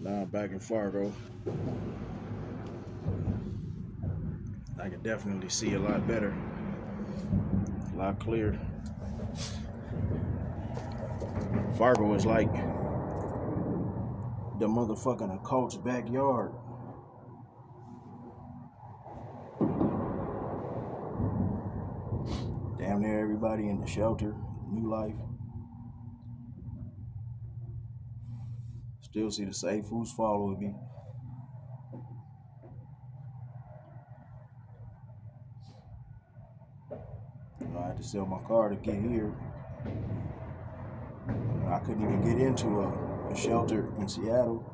Now I'm back in Fargo. I can definitely see a lot better, a lot clearer. Fargo is like the motherfucking occult's backyard. Damn near everybody in the shelter, new life. Still see the safe who's following me. I had to sell my car to get here. I couldn't even get into a shelter in Seattle.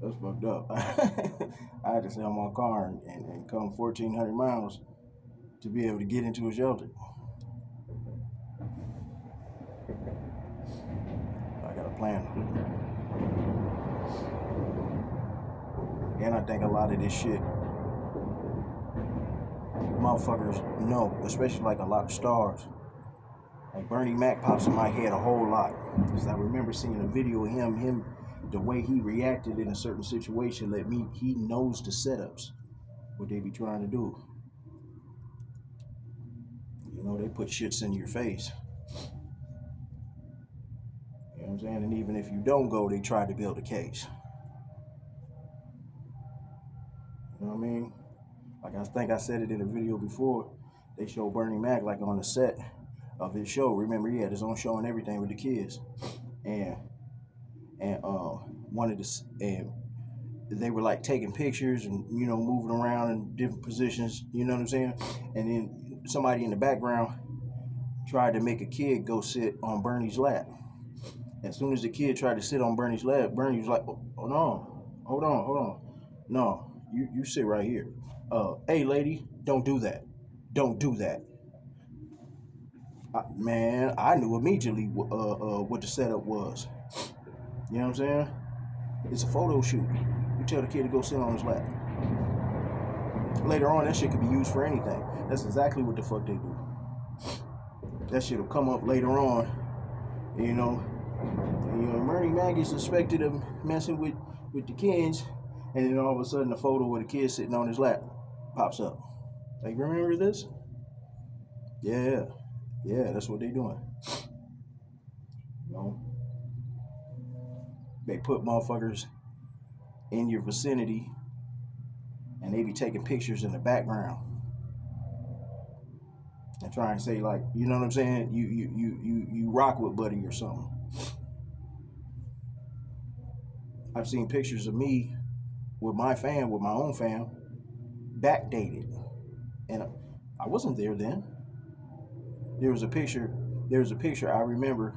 That's fucked up. I had to sell my car and come 1,400 miles to be able to get into a shelter. I got a plan. And I think a lot of this shit motherfuckers know, especially like a lot of stars. Like Bernie Mac pops in my head a whole lot. Because I remember seeing a video of him, the way he reacted in a certain situation he knows the setups, what they be trying to do. You know, they put shits in your face. You know what I'm saying? And even if you don't go, they try to build a case. You know what I mean? Like I think I said it in a video before, they show Bernie Mac like on the set of his show. Remember, he had his own show and everything with the kids. And they were like taking pictures and, you know, moving around in different positions, you know what I'm saying? And then somebody in the background tried to make a kid go sit on Bernie's lap. As soon as the kid tried to sit on Bernie's lap, Bernie was like, oh no, hold on. No, you sit right here. Hey lady, don't do that. Don't do that. Man, I knew immediately what the setup was. You know what I'm saying? It's a photo shoot. You tell the kid to go sit on his lap. Later on, that shit could be used for anything. That's exactly what the fuck they do. That shit will come up later on, you know. Bernie Mac is suspected of messing with the kids, and then all of a sudden a photo with a kid sitting on his lap pops up. Like, remember this? Yeah, that's what they doing. You know, they put motherfuckers in your vicinity, and they be taking pictures in the background and trying to say, like, you know what I'm saying? You rock with Buddy or something. I've seen pictures of me with my own fam, backdated, and I wasn't there then. There was a picture I remember,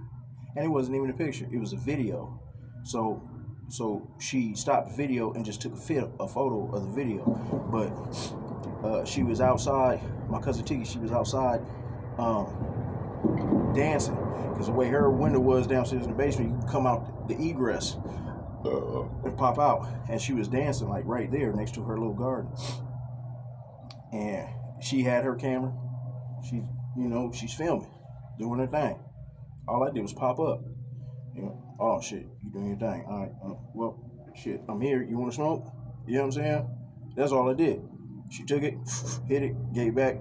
and it wasn't even a picture, it was a video. So she stopped the video and just took a photo of the video. But she was outside, my cousin Tiki, she was outside dancing. Because the way her window was downstairs in the basement, you could come out the egress and pop out. And she was dancing like right there next to her little garden. And she had her camera. She's filming, doing her thing. All I did was pop up. You know, oh shit, you doing your thing. All right, well, shit, I'm here. You want to smoke? You know what I'm saying? That's all I did. She took it, hit it, gave it back.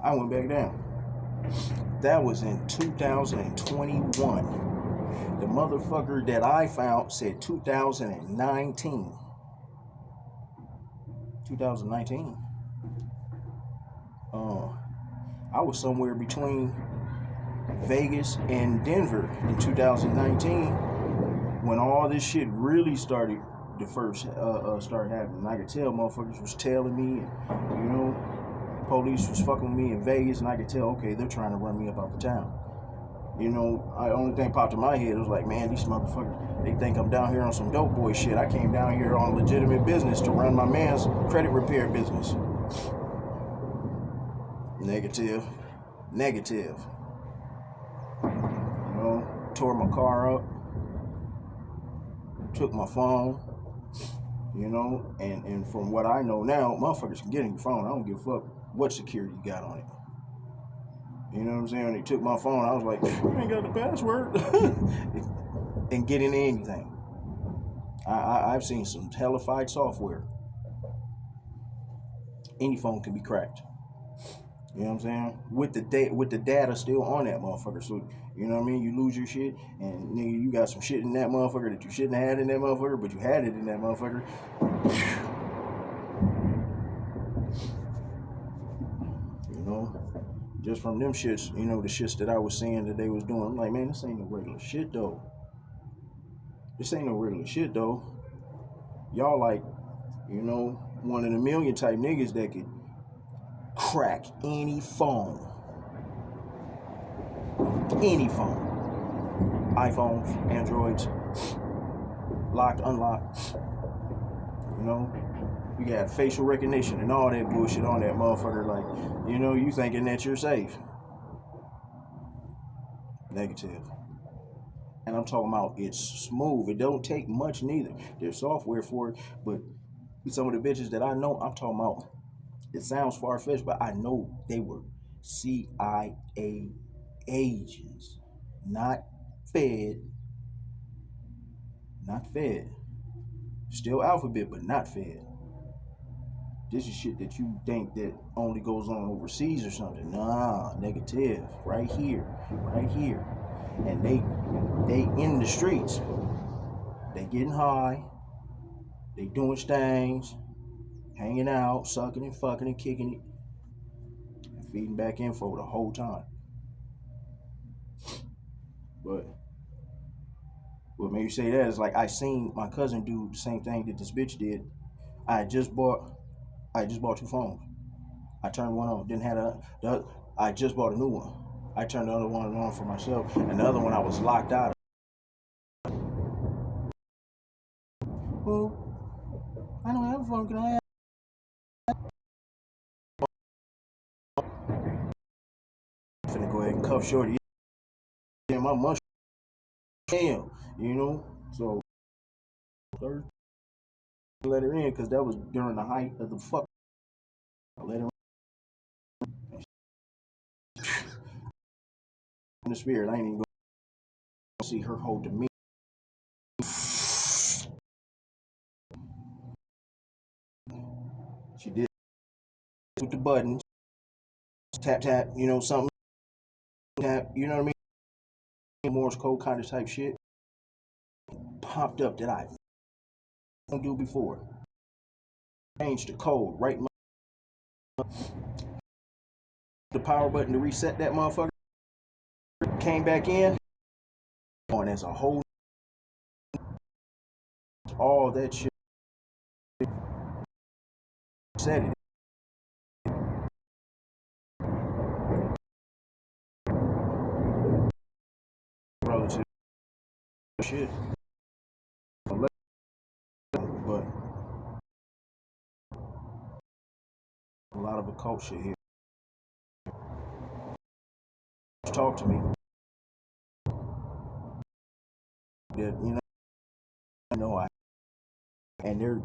I went back down. That was in 2021. The motherfucker that I found said 2019. 2019. I was somewhere between Vegas and Denver in 2019 when all this shit really started to first start happening. I could tell motherfuckers was tailing me, and, you know, police was fucking with me in Vegas, and I could tell, okay, they're trying to run me up out the town. You know, the only thing popped in my head was like, man, these motherfuckers, they think I'm down here on some dope boy shit. I came down here on legitimate business to run my man's credit repair business. Negative. You know, tore my car up, took my phone, you know, and from what I know now, motherfuckers can get in your phone. I don't give a fuck what security you got on it. You know what I'm saying? They took my phone. I was like, you ain't got the password. and get into anything. I've seen some hellified software. Any phone can be cracked. You know what I'm saying? With the data still on that motherfucker. So you know what I mean? You lose your shit, and nigga, you got some shit in that motherfucker that you shouldn't have had in that motherfucker, but you had it in that motherfucker. You know, just from them shits, you know, the shits that I was seeing that they was doing. I'm like, man, this ain't no regular shit though. This ain't no regular shit though. Y'all like, you know, one of the million type niggas that could crack any phone. Any phone. iPhones, Androids, locked, unlocked. You know, you got facial recognition and all that bullshit on that motherfucker. Like, you know, you thinking that you're safe. Negative. And I'm talking about it's smooth. It don't take much neither. There's software for it, but some of the bitches that I know, I'm talking about, it sounds far-fetched, but I know they were CIA agents. Not fed. Not fed. Still alphabet, but not fed. This is shit that you think that only goes on overseas or something. Nah, negative. Right here. Right here. And they in the streets. They getting high. They doing things. Hanging out, sucking and fucking and kicking it. And feeding back info the whole time. But what made you say that is like I seen my cousin do the same thing that this bitch did. I just bought 2 phones. I turned one on. Didn't have I just bought a new one. I turned the other one on for myself, and the other one I was locked out of. Well, I don't have a phone. Can I have? I'm finna go ahead and cuff shorty. Yeah, my mush. Damn, you know. So third, let her in because that was during the height of the fuck. I let her in the spirit. I ain't even gonna see her holding me. She did with the buttons, tap tap, you know, something tap, you know what I mean? Morse code kind of type shit popped up that I don't do before. Changed the code, right? The power button to reset that motherfucker came back in. On as a whole, all that shit said it. Relative shit. But a lot of occult shit here. Talk to me. That you know I and they're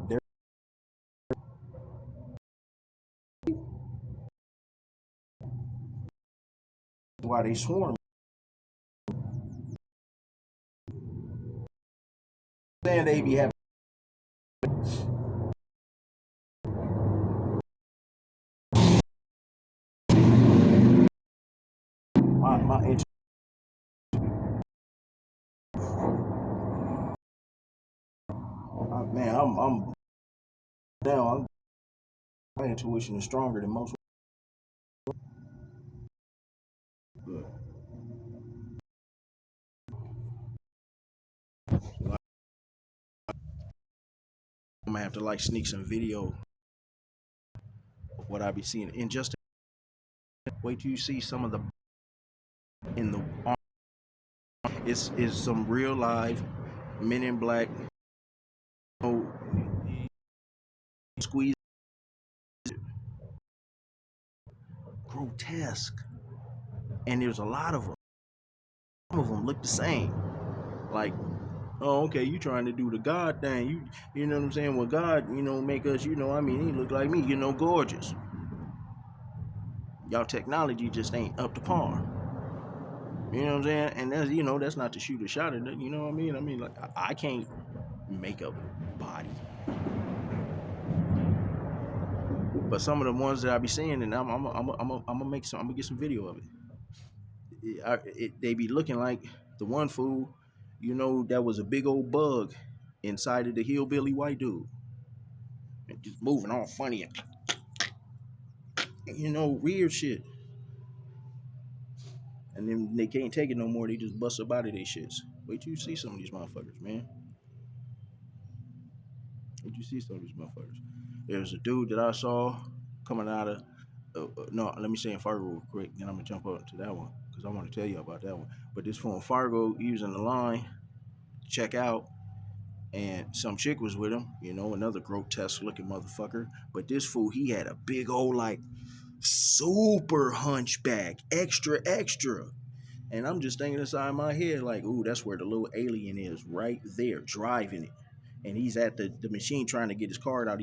why they swarm. Saying they be having my interest. Man, I'm down. My intuition is stronger than most. But I'm gonna have to like sneak some video of what I be seeing. And just wait till you see some of the in the it's some real live men in black. Oh, squeeze grotesque, and there's a lot of them. Some of them look the same. Like, oh, okay, you trying to do the God thing. You know what I'm saying? Well, God, you know, make us, you know, I mean, he look like me, you know, gorgeous. Y'all technology just ain't up to par. You know what I'm saying? And that's, you know, that's not to shoot a shot at it. You know what I mean? I mean, like, I can't make a body. But some of the ones that I be seeing, and I'm gonna make some. I'm gonna get some video of it. They be looking like the one fool, you know, that was a big old bug inside of the hillbilly white dude, and just moving all funny and, you know, weird shit. And then they can't take it no more. They just bust up out of their shits. Wait till you see some of these motherfuckers, man. Wait till you see some of these motherfuckers. There's a dude that I saw coming out of. No, let me say in Fargo real quick. Then I'm gonna jump up to that one because I want to tell you about that one. But this fool in Fargo using the line, check out, and some chick was with him. You know, another grotesque looking motherfucker. But this fool, he had a big old like super hunchback, extra. And I'm just thinking inside my head, like, ooh, that's where the little alien is, right there, driving it. And he's at the machine trying to get his card out.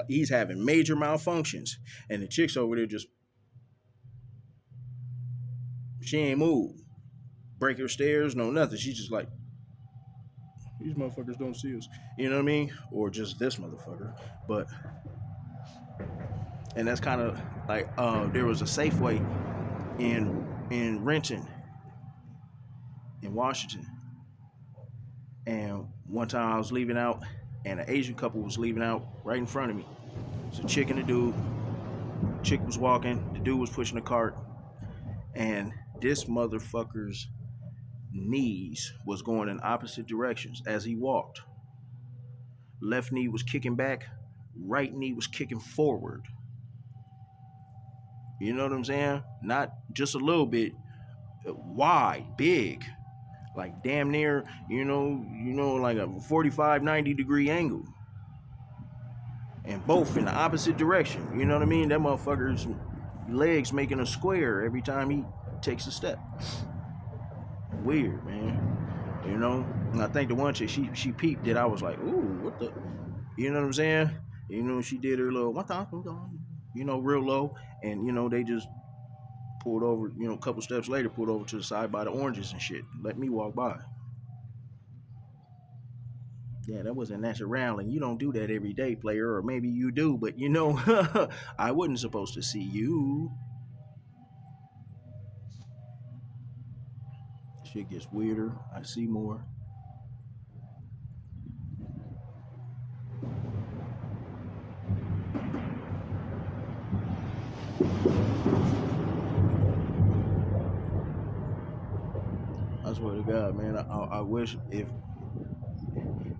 He's having major malfunctions. And the chick's over there just, she ain't move. Break her stairs, no nothing. She's just like, these motherfuckers don't see us. You know what I mean? Or just this motherfucker. But, and that's kind of like, there was a Safeway in Renton, in Washington. And one time I was leaving out, and an Asian couple was leaving out right in front of me. It's a chick and a dude. Chick was walking, the dude was pushing a cart, and this motherfucker's knees was going in opposite directions as he walked. Left knee was kicking back, right knee was kicking forward. You know what I'm saying? Not just a little bit, wide, big, like damn near, you know, like a 45, 90 degree angle. And both in the opposite direction. You know what I mean? That motherfucker's legs making a square every time he takes a step. Weird, man. You know? And I think the one chick, she peeped it. I was like, ooh, what the? You know what I'm saying? You know, she did her little, you know, real low. And, you know, they just pulled over, you know, a couple steps later, pulled over to the side by the oranges and shit. Let me walk by. Yeah, that wasn't natural, and you don't do that every day, player, or maybe you do, but you know, I wasn't supposed to see you. Shit gets weirder. I see more. I swear to God, man, I wish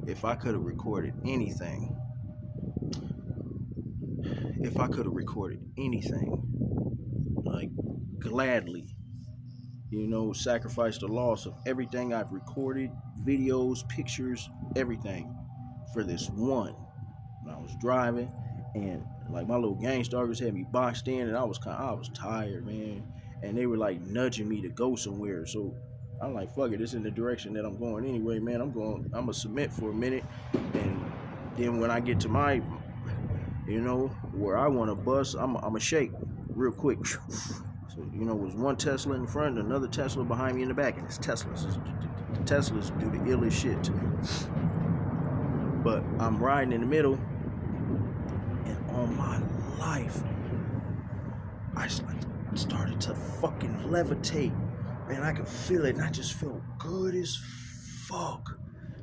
if I could have recorded anything, like gladly, you know, sacrifice the loss of everything I've recorded, videos, pictures, everything for this one. When I was driving, and like my little gang starters had me boxed in, and I was tired, man, and they were like nudging me to go somewhere, so I'm like, fuck it, this is in the direction that I'm going anyway, man. I'm gonna submit for a minute, and then when I get to my, you know, where I want to bust, I'm a shake real quick. So, you know, there's one Tesla in front and another Tesla behind me in the back, and it's Teslas. The Teslas do the illest shit to me. But I'm riding in the middle, and all my life, I started to fucking levitate. Man, I could feel it, and I just felt good as fuck.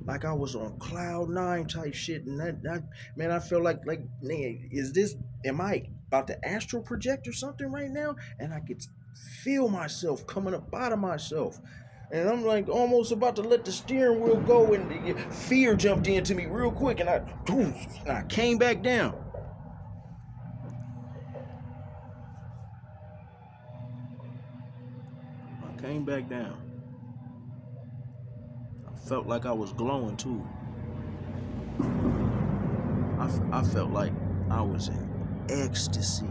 Like I was on cloud 9 type shit, and that man, I felt like, man, am I about to astral project or something right now? And I could feel myself coming up out of myself. And I'm like almost about to let the steering wheel go, and fear jumped into me real quick, and I came back down. Came back down. I felt like I was glowing too. I felt like I was in ecstasy.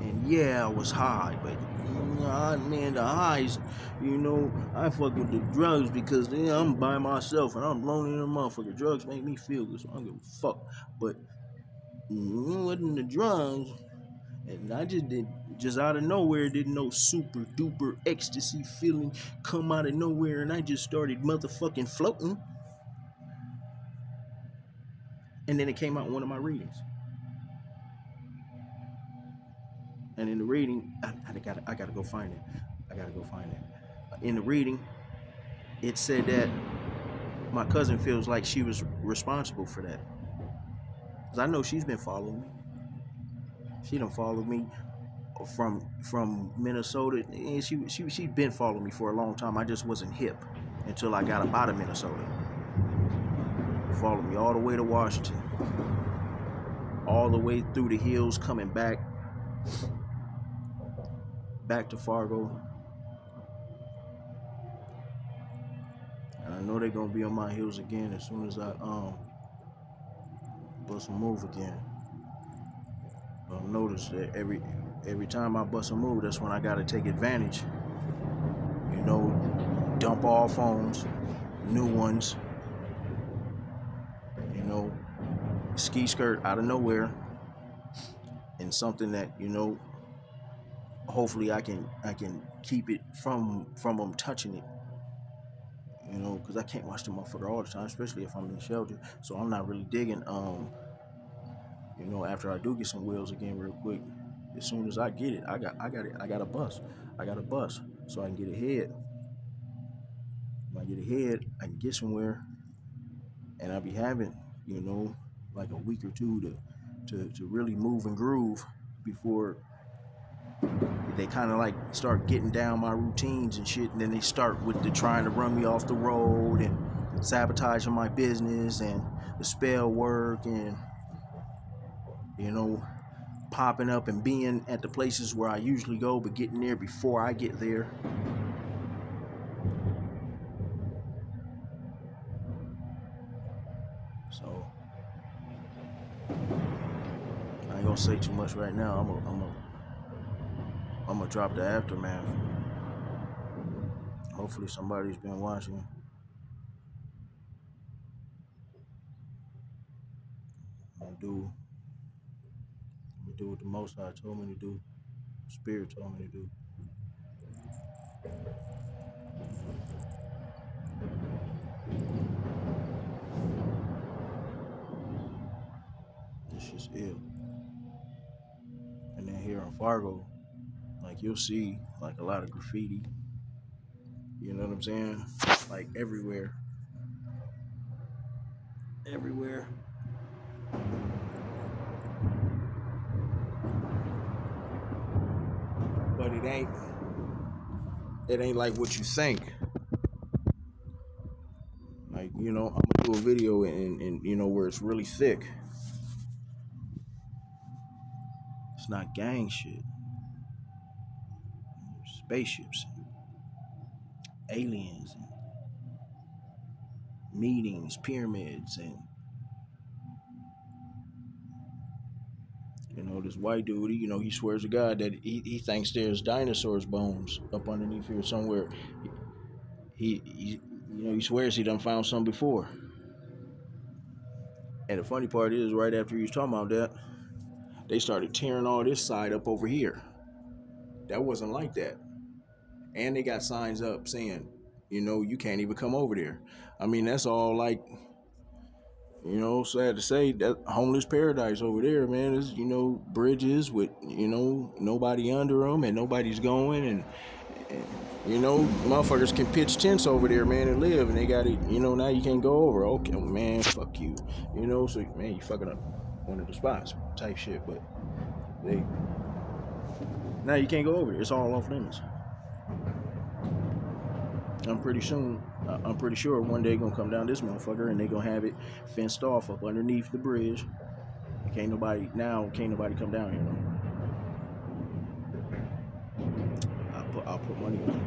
And yeah, I was high, but man, the highs, you know, I fuck with the drugs because I'm by myself and I'm lonely in a motherfucker. Drugs make me feel good, so I don't give a fuck. But wasn't the drugs. And I just out of nowhere, didn't know super duper ecstasy feeling come out of nowhere, and I just started motherfucking floating. And then it came out in one of my readings. And in the reading, I gotta go find it. In the reading, it said that my cousin feels like she was responsible for that. Cause I know she's been following me. She done followed me from Minnesota, and she'd been following me for a long time. I just wasn't hip until I got up out of Minnesota. Followed me all the way to Washington, all the way through the hills, coming back to Fargo. And I know they're gonna be on my heels again as soon as I bust a move again. But I've noticed that every time I bust a move, that's when I gotta take advantage. You know, dump all phones, new ones. You know, ski skirt out of nowhere, and something that, you know, hopefully I can keep it from them touching it. You know, because I can't watch the motherfucker all the time, especially if I'm in the shelter. So I'm not really digging. You know, after I do get some wheels again, real quick, as soon as I get it, I got a bus. I got a bus, so I can get ahead. When I get ahead, I can get somewhere, and I'll be having, you know, like a week or two to really move and groove before they kind of like start getting down my routines and shit, and then they start with the trying to run me off the road and sabotaging my business and the spell work and, you know, popping up and being at the places where I usually go, but getting there before I get there. So I ain't gonna say too much right now. I'm gonna drop the aftermath. Hopefully somebody's been watching. I'm gonna do what the Most High told me to do. Spirit told me to do. This shit's ill. And then here in Fargo, like you'll see like a lot of graffiti. You know what I'm saying? Like everywhere. Everywhere. But it ain't like what you think. Like, you know, I'm gonna do a video and you know, where it's really thick. It's not gang shit. Spaceships, and aliens, and meetings, pyramids, and, you know, this white dude, you know, he swears to God that he thinks there's dinosaurs' bones up underneath here somewhere. He you know, he swears he done found some before. And the funny part is, right after he was talking about that, they started tearing all this side up over here. That wasn't like that. And they got signs up saying, you know, you can't even come over there. I mean, that's all like, you know, sad to say, that homeless paradise over there, man, is, you know, bridges with, you know, nobody under them and nobody's going, and you know, motherfuckers can pitch tents over there, man, and live, and they got it, you know, now you can't go over. Okay, man, fuck you. You know, so, man, you fucking up one of the spots type shit, but now you can't go over there. It's all off limits. I'm pretty sure one day gonna come down this motherfucker and they gonna have it fenced off up underneath the bridge. Can't nobody come down here no more. I'll put money on it.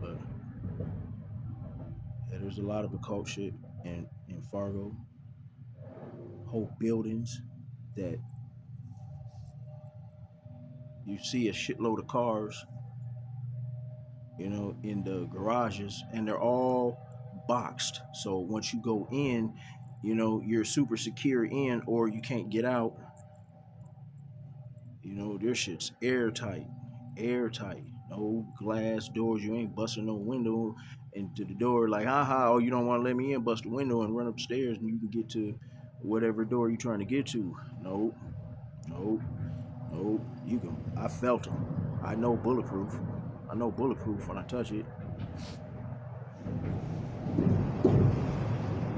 But yeah, there's a lot of occult shit in Fargo. Whole buildings that you see a shitload of cars, you know, in the garages, and they're all boxed. So once you go in, you know, you're super secure in, or you can't get out. You know, this shit's airtight, airtight. No glass doors. You ain't busting no window into the door like, haha, oh, you don't want to let me in, bust the window and run upstairs and you can get to whatever door you're trying to get to. Nope, nope, nope. You can, I felt them. I know bulletproof. I know bulletproof when I touch it.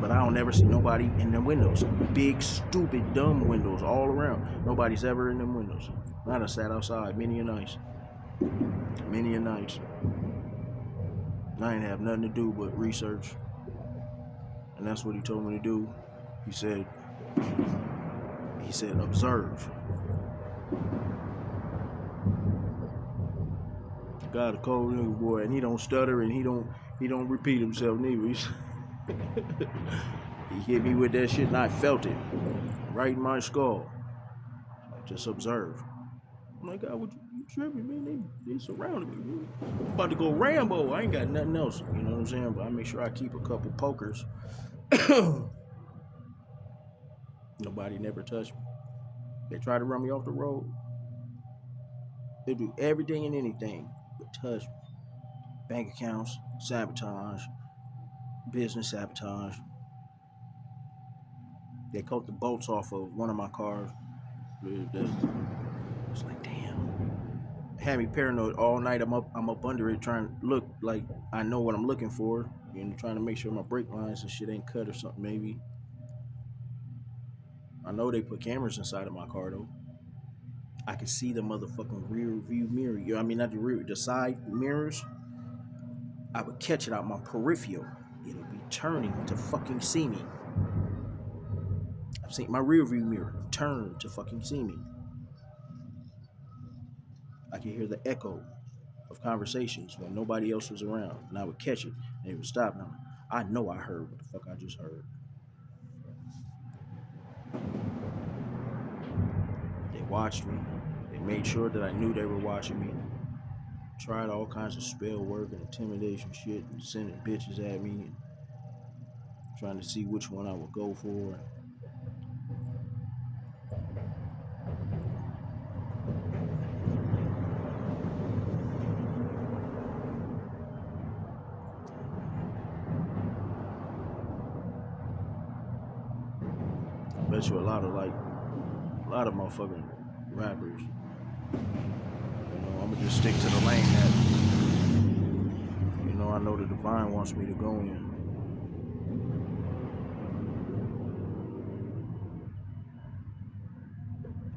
But I don't never see nobody in them windows. Big, stupid, dumb windows all around. Nobody's ever in them windows. I done sat outside many a nights. Many a nights. I ain't have nothing to do but research. And that's what he told me to do. He said, observe. God a cold nigga boy, and he don't stutter and he don't repeat himself neither. He hit me with that shit and I felt it right in my skull. Just observe. I'm like, God, what you tripping, man? They surrounded me, man. I'm about to go Rambo. I ain't got nothing else. You know what I'm saying? But I make sure I keep a couple pokers. Nobody never touched me. They try to run me off the road. They do everything and anything but touch me. Bank accounts, sabotage, business sabotage. They cut the bolts off of one of my cars. It's like, damn. Had me paranoid all night. I'm up under it trying to look like I know what I'm looking for. You know, trying to make sure my brake lines and shit ain't cut or something maybe. I know they put cameras inside of my car though. I can see the motherfucking rear view mirror. You know, I mean not the rear, the side mirrors. I would catch it out my peripheral. It'll be turning to fucking see me. I've seen my rear view mirror turn to fucking see me. I could hear the echo of conversations when nobody else was around, and I would catch it, and it would stop. And I know I heard what the fuck I just heard. They watched me. They made sure that I knew they were watching me. Tried all kinds of spell work and intimidation shit, and sending bitches at me, and trying to see which one I would go for. I bet you a lot of motherfucking rappers. You know, I'm gonna just stick to the lane that, you know, I know the divine wants me to go in.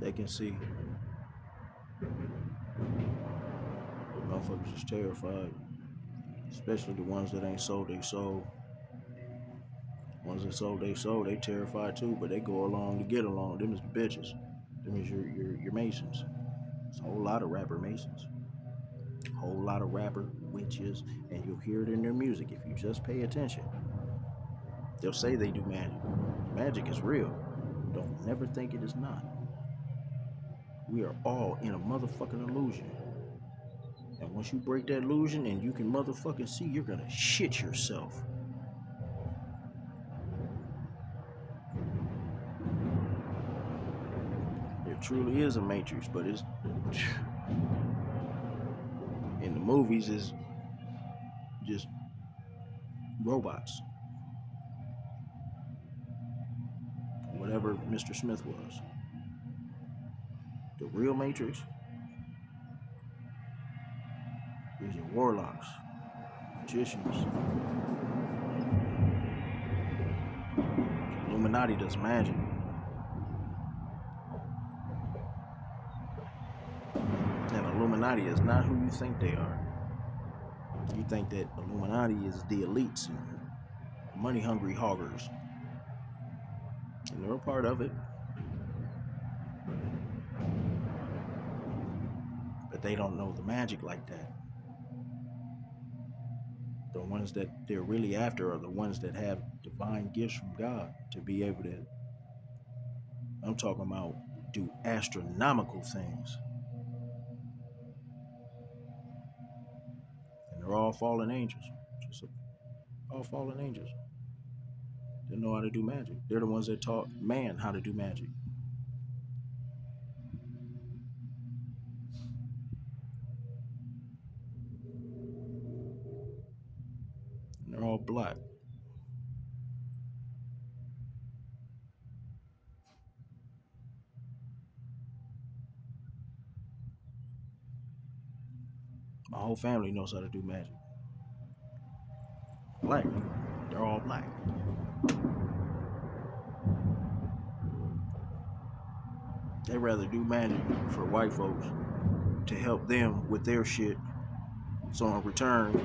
They can see. Motherfuckers is terrified. Especially the ones that ain't sold they soul. Ones that sold they soul, they terrified too, but they go along to get along. Them is the bitches. Them is your Masons. It's a whole lot of rapper Masons. A whole lot of rapper witches, and you'll hear it in their music if you just pay attention. They'll say they do magic. Magic is real. Don't never think it is not. We are all in a motherfucking illusion. And once you break that illusion and you can motherfucking see, you're gonna shit yourself. There truly is a matrix, but it's in the movies is just robots. Whatever Mr. Smith was. The real matrix is your warlocks, magicians. Illuminati does magic. And Illuminati is not who you think they are. You think that Illuminati is the elites and money-hungry hoggers. And they're a part of it. But they don't know the magic like that. The ones that they're really after are the ones that have divine gifts from God to be able to, I'm talking about, do astronomical things. And they're all fallen angels. Just all fallen angels. They know how to do magic. They're the ones that taught man how to do magic. And they're all black. My whole family knows how to do magic. Black. They're all black. They rather do magic for white folks to help them with their shit. So in return,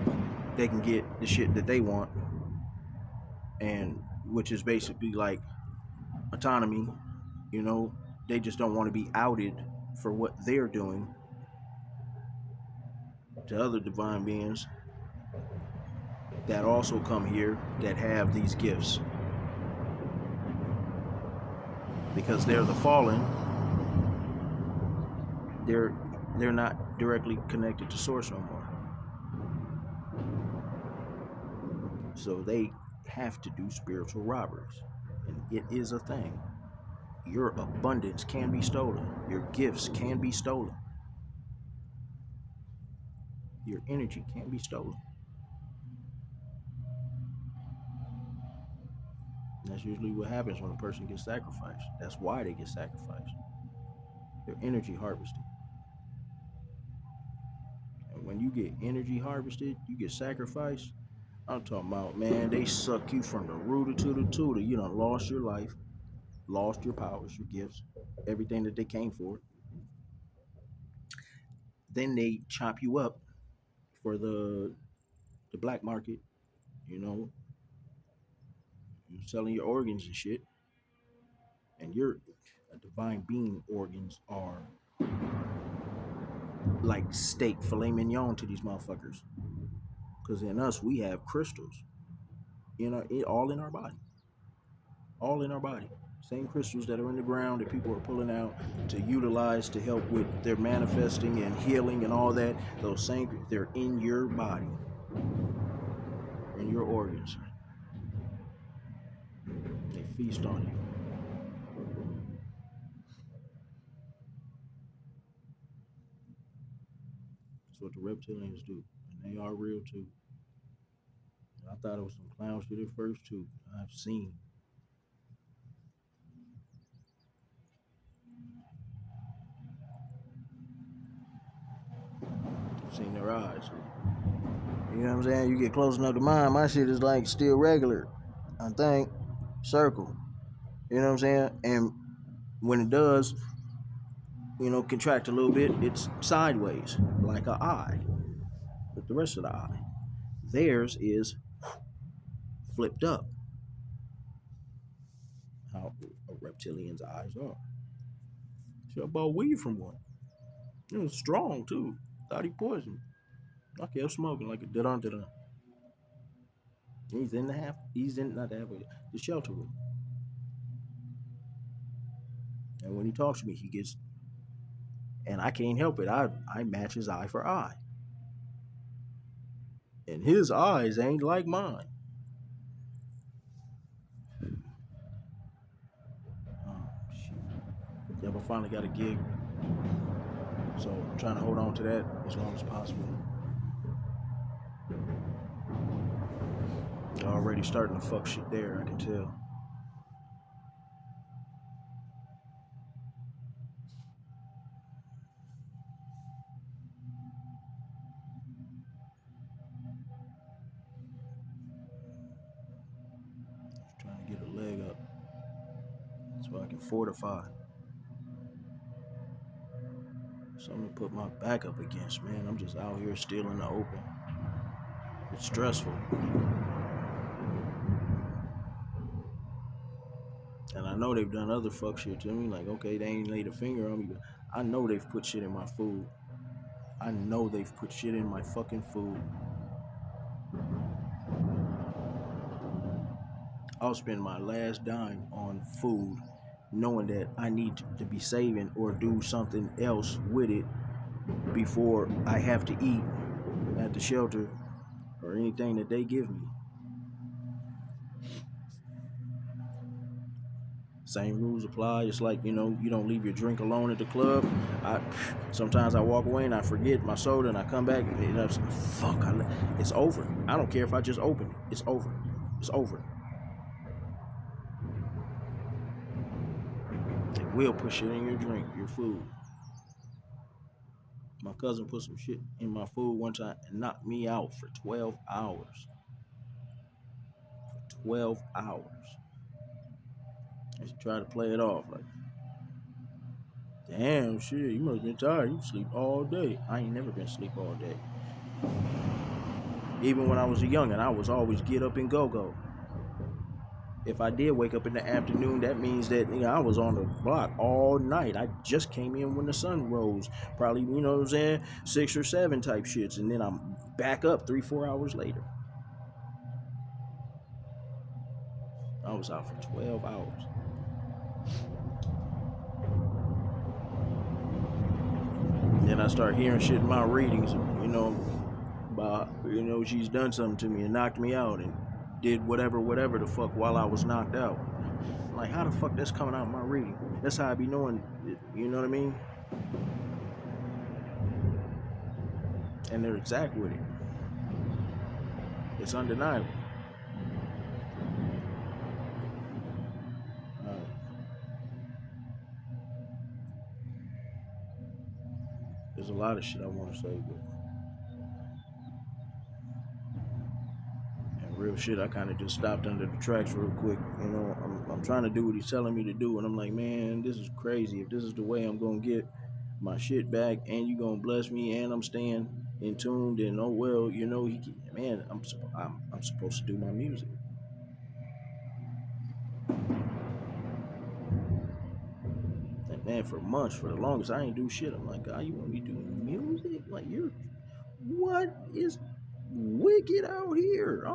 they can get the shit that they want, and which is basically like autonomy. You know, they just don't want to be outed for what they're doing to other divine beings that also come here that have these gifts, because they're the fallen. They're not directly connected to source no more, so they have to do spiritual robberies, and it is a thing. Your abundance can be stolen. Your gifts can be stolen. Your energy can be stolen. And that's usually what happens when a person gets sacrificed. That's why they get sacrificed. Their energy harvested. And when you get energy harvested, you get sacrificed. I'm talking about, man, they suck you from the rooter to the tutor. You done lost your life, lost your powers, your gifts, everything that they came for. Then they chop you up for the black market, you know, selling your organs and shit. And your divine being organs are like steak filet mignon to these motherfuckers. Because in us, we have crystals, all in our body. All in our body. Same crystals that are in the ground that people are pulling out to utilize to help with their manifesting and healing and all that. Those same, they're in your body, in your organs. They feast on you. That's what the reptilians do. And they are real too. I thought it was some clown shit at first too. I've seen their eyes. You know what I'm saying? You get close enough to mine, my shit is like still regular. I think circle. You know what I'm saying? And when it does, contract a little bit, it's sideways, like an eye, with the rest of the eye. Theirs is flipped up. How a reptilian's eyes are. So I bought weed from one. It was strong too. Thought he poisoned. I kept smoking like a da-dun. He's in not the half, the shelter room. And when he talks to me, he gets, and I can't help it. I match his eye for eye. And his eyes ain't like mine. Oh, shit. Yeah, but finally got a gig. So I'm trying to hold on to that as long as possible. They're already starting to fuck shit there, I can tell. Just trying to get a leg up so I can fortify. Something to put my back up against, man. I'm just out here still in the open. It's stressful. And I know they've done other fuck shit to me. Like, okay, they ain't laid a finger on me, but I know they've put shit in my food. I know they've put shit in my fucking food. I'll spend my last dime on food knowing that I need to be saving or do something else with it before I have to eat at the shelter or anything that they give me. Same rules apply. It's like, you don't leave your drink alone at the club. Sometimes I walk away and I forget my soda and I come back and I'm like, fuck, it's over. I don't care if I just open it. It's over. It's over. They will put shit in your drink, your food. My cousin put some shit in my food one time and knocked me out for 12 hours. For 12 hours. And she tried to play it off like, damn, shit, you must have been tired. You sleep all day. I ain't never been asleep all day. Even when I was a youngin', I was always get up and go. If I did wake up in the afternoon, that means that I was on the block all night. I just came in when the sun rose. Probably, 6 or 7 type shits. And then I'm back up 3-4 hours later. I was out for 12 hours. Then I start hearing shit in my readings, about, she's done something to me and knocked me out and did whatever the fuck while I was knocked out. I'm like, how the fuck that's coming out in my reading? That's how I be knowing, you know what I mean? And they're exact with it. It's undeniable. There's a lot of shit I want to say, but real shit, I kind of just stopped under the tracks real quick. I'm trying to do what he's telling me to do, and I'm like, man, this is crazy. If this is the way I'm gonna get my shit back, and you gonna bless me, and I'm staying in tune, then I'm supposed to do my music. And man, for months, for the longest, I ain't do shit. I'm like, God, you want me doing music? Like, what is wicked out here?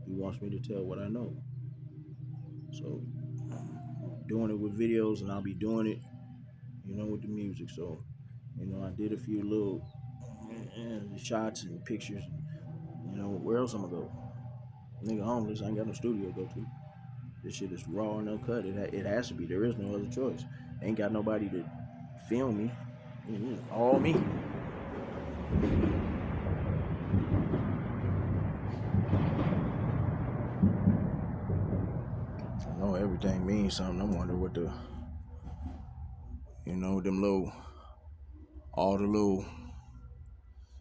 He wants me to tell what I know. So I'm doing it with videos, and I'll be doing it, with the music. So, I did a few little shots and pictures. Where else I'm gonna go? Nigga homeless, I ain't got no studio to go to. This shit is raw and uncut. It has to be. There is no other choice. Ain't got nobody to film me. All me. I know everything means something. I wonder what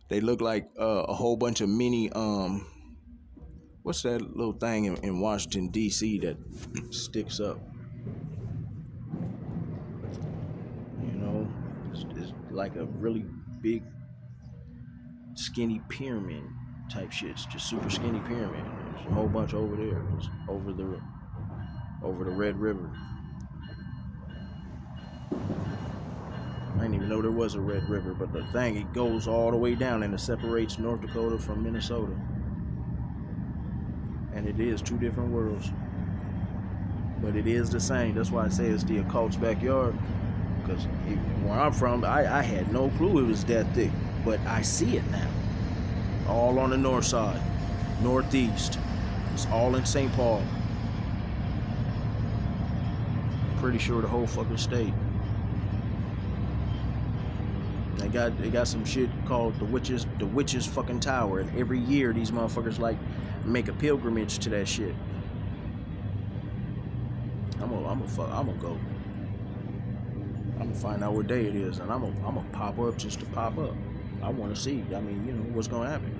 they look like a whole bunch of mini, what's that little thing in Washington, D.C. that sticks up? It's like a really big, skinny pyramid type shit. It's just super skinny pyramid. There's a whole bunch over there, just over the Red River. I didn't even know there was a Red River, but the thing, it goes all the way down and it separates North Dakota from Minnesota. And it is 2 different worlds. But it is the same. That's why I say it's the occult's backyard. Because where I'm from, I had no clue it was that thick. But I see it now. All on the north side. Northeast. It's all in St. Paul. Pretty sure the whole fucking state. They got some shit called the witches fucking tower, and every year these motherfuckers like make a pilgrimage to that shit. I'm gonna go. I'm gonna find out what day it is, and I'm gonna pop up just to pop up. I want to see. What's gonna happen.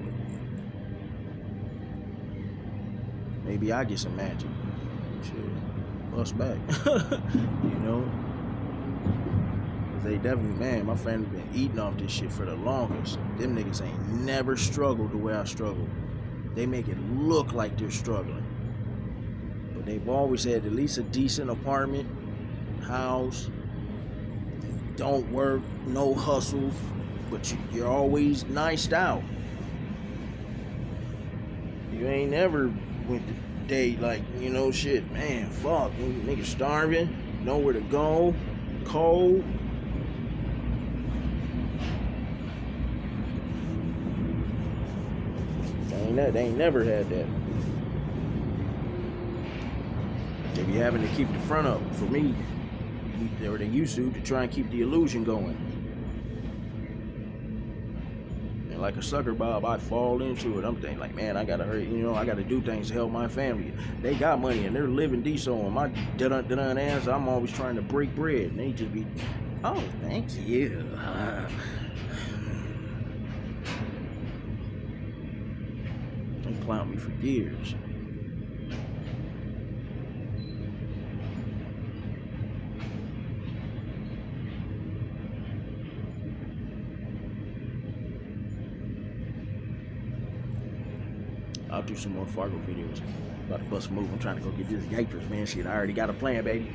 Maybe I get some magic. Shit, bust back. They definitely, man, my family been eating off this shit for the longest. Them niggas ain't never struggled the way I struggle. They make it look like they're struggling. But they've always had at least a decent apartment, house, don't work, no hustle, but you're always niced out. You ain't never went the day like, shit, man, fuck, niggas starving, nowhere to go, cold. They ain't never had that. They be having to keep the front up. For me, or they used to try and keep the illusion going. And like a sucker Bob, I fall into it. I'm thinking like, man, I gotta hurry, I gotta do things to help my family. They got money and they're living decent on my dun ass. I'm always trying to break bread, and they just be, oh, thank you. They clowned me for years. I'll do some more Fargo videos. About to bust a move. I'm trying to go get this Yapers, man. Shit, I already got a plan, baby.